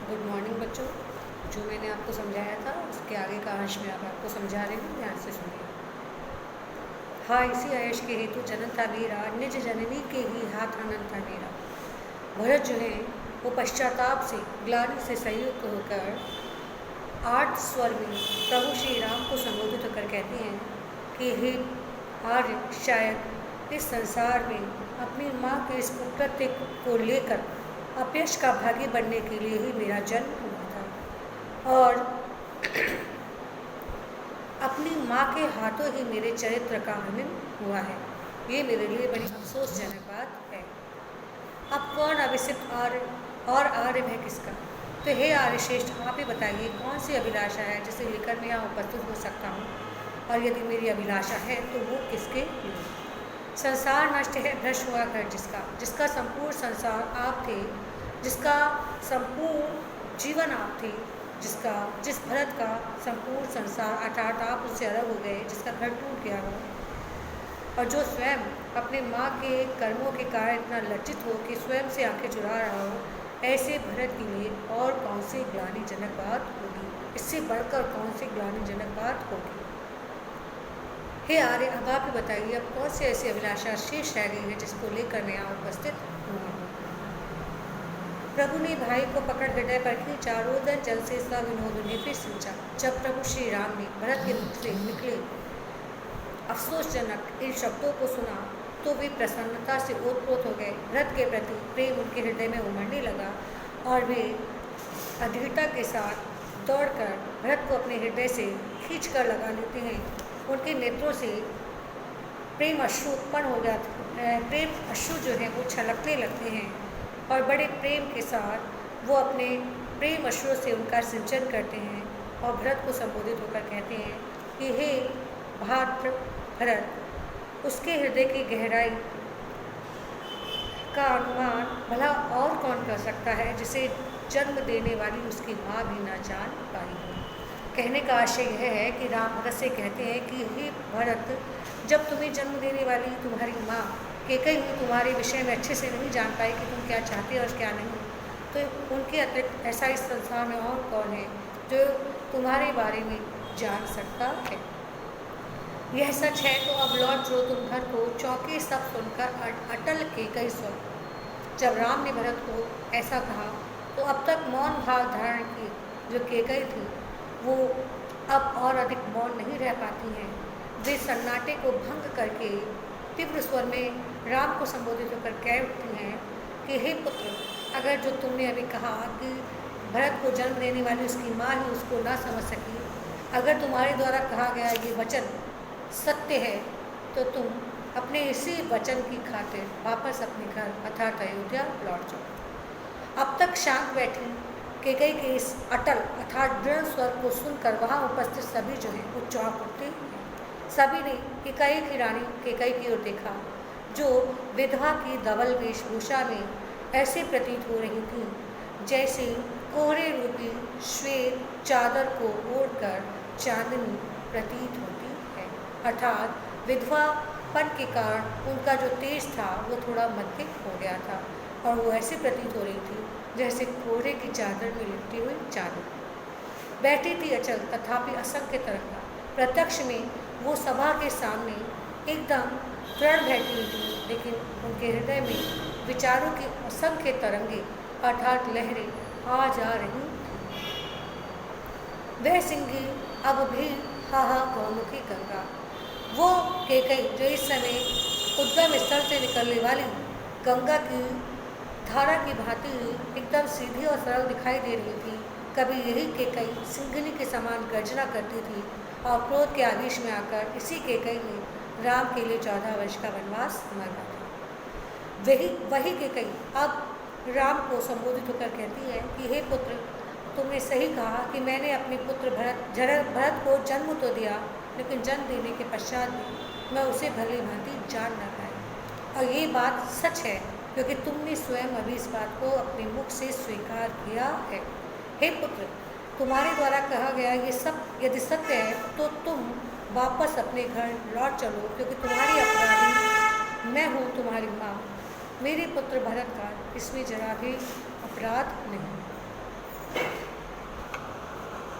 Good morning बच्चों। जो मैंने आपको समझाया था उसके आगे का अंश मैं अब आपको समझा रही हूँ, ध्यान से सुनिए। हाँ, इसी आयश के हेतु जनन था मेरा, निज जननी के ही हाथ आनंद था मेरा। भरत जो है वो पश्चाताप से, ग्लानि से संयुक्त होकर 8 स्वर में प्रभु श्री राम को संबोधित होकर कहते हैं कि हे आर्य, शायद इस संसार में अपनी माँ के इस कुकृत्य को लेकर अपयश का भागी बनने के लिए ही मेरा जन्म हुआ था और अपनी माँ के हाथों ही मेरे चरित्र का हनन हुआ है। ये मेरे लिए बड़ी अफसोसजनक बात है। अब कौन अविसित आर्य और आर्य है किसका? तो हे आर्य श्रेष्ठ, आप ही बताइए कौन सी अभिलाषा है जिसे लेकर मैं यहाँ उपस्थित हो सकता हूँ, और यदि मेरी अभिलाषा है तो वो किसके लिए? संसार नष्ट है, भ्रष्ट हुआ घर जिसका, जिसका संपूर्ण संसार आप थे, जिसका संपूर्ण जीवन आप थे, जिस भरत का संपूर्ण संसार अर्थात आप उससे अलग हो गए, जिसका घर टूट गया हो, और जो स्वयं अपने माँ के कर्मों के कारण इतना लज्जित हो कि स्वयं से आंखें चुरा रहा हो, ऐसे भरत के लिए और कौन सी ग्लानिजनक बात होगी? इससे बढ़कर कौन सी ग्लानिजनक बात होगी? हे आर्य, अब आप ही बताइए, अब कौन सी ऐसी अभिलाषा शेष रह गई है जिसको लेकर मैं यहाँ उपस्थित हुआ हूँ? प्रभु ने भाई को पकड़ हृदय पर खींचा, रोदन जल से इसका विनोद उन्हें फिर सींचा। जब प्रभु श्री राम ने भरत के मुख से निकले अफसोसजनक इन शब्दों को सुना तो वे प्रसन्नता से ओतप्रोत हो गए। भरत के प्रति प्रेम उनके हृदय में उमड़ने लगा और वे अधीरता के साथ दौड़कर भरत को अपने हृदय से खींच कर लगा लेते हैं। उनके नेत्रों से प्रेम अश्रु उत्पन्न हो जाते, प्रेम अश्रु जो है वो छलकने लगते हैं और बड़े प्रेम के साथ वो अपने प्रेम अश्रु से उनका सिंचन करते हैं और भरत को संबोधित होकर कहते हैं कि हे भात्र भरत, उसके हृदय की गहराई का अनुमान भला और कौन कर सकता है जिसे जन्म देने वाली उसकी माँ भी ना जान पाई हो। कहने का आशय यह है कि राम भरत से कहते हैं कि हे भरत, जब तुम्हें जन्म देने वाली तुम्हारी माँ केकई तुम्हारे विषय में अच्छे से नहीं जान पाई कि तुम क्या चाहते हो और क्या नहीं, तो उनके अतिरिक्त ऐसा इस संसार में और कौन है जो तुम्हारे बारे में जान सकता है? यह सच है तो अब लौट जो तुम घर को। चौके सब सुनकर अटल केकई स्वर। जब राम ने भरत को ऐसा कहा तो अब तक मौन भाव धारण की जो केकई थी वो अब और अधिक मौन नहीं रह पाती हैं। वे सन्नाटे को भंग करके तीव्र स्वर में राम को संबोधित होकर कह उठती हैं कि हे पुत्र, अगर जो तुमने अभी कहा कि भरत को जन्म देने वाली उसकी माँ ही उसको ना समझ सकी, अगर तुम्हारे द्वारा कहा गया ये वचन सत्य है तो तुम अपने इसी वचन की खातिर वापस अपने घर अर्थात अयोध्या लौट जाओ। अब तक शांत बैठी केकई के इस अटल अर्थात दृढ़ स्वर को सुनकर वहाँ उपस्थित सभी जो है वो चौंक उठते हैं। सभी ने केकई की रानी केकई की ओर देखा जो विधवा की धवल वेशभूषा में ऐसे प्रतीत हो रही थी जैसे कोहरे रूपी श्वेत चादर को ओढ़कर चांदनी प्रतीत होती है, अर्थात विधवापन के कारण उनका जो तेज था वो थोड़ा मध्यम हो गया था और वो ऐसे प्रतीत हो रही थी जैसे कोहरे की चादर में लिपटी हुई चादर। बैठी थी अचल तथापि असंख्य तरंगा। प्रत्यक्ष में वो सभा के सामने एकदम दृढ़ बैठी हुई थी, लेकिन उनके हृदय में विचारों की असंख्य तरंगे अर्थात लहरें आ जा रही थी। वह सिंगी अब भी हाहा गौमुखी गंगा, वो केकई जो इस समय उद्गम स्थल से निकलने वाली गंगा की धारा की भांति एकदम सीधी और सरल दिखाई दे रही थी। कभी यही केकई सिंघनी के समान गर्जना करती थी और क्रोध के आदेश में आकर इसी केकई ने राम के लिए 14 वर्ष का वनवास मांगा था। वही केकई अब राम को संबोधित होकर कहती है कि हे पुत्र, तुमने सही कहा कि मैंने अपने पुत्र भरत को जन्म तो दिया, लेकिन जन्म देने के पश्चात भी मैं उसे भली भांति जान न पाई। और ये बात सच है क्योंकि तुमने स्वयं अभी इस बात को अपने मुख से स्वीकार किया है। हे पुत्र, तुम्हारे द्वारा कहा गया ये सब यदि सत्य है तो तुम वापस अपने घर लौट चलो, क्योंकि तुम्हारी अपराधी मैं हूँ, तुम्हारी माँ। मेरे पुत्र भरत का इसमें जरा भी अपराध नहीं।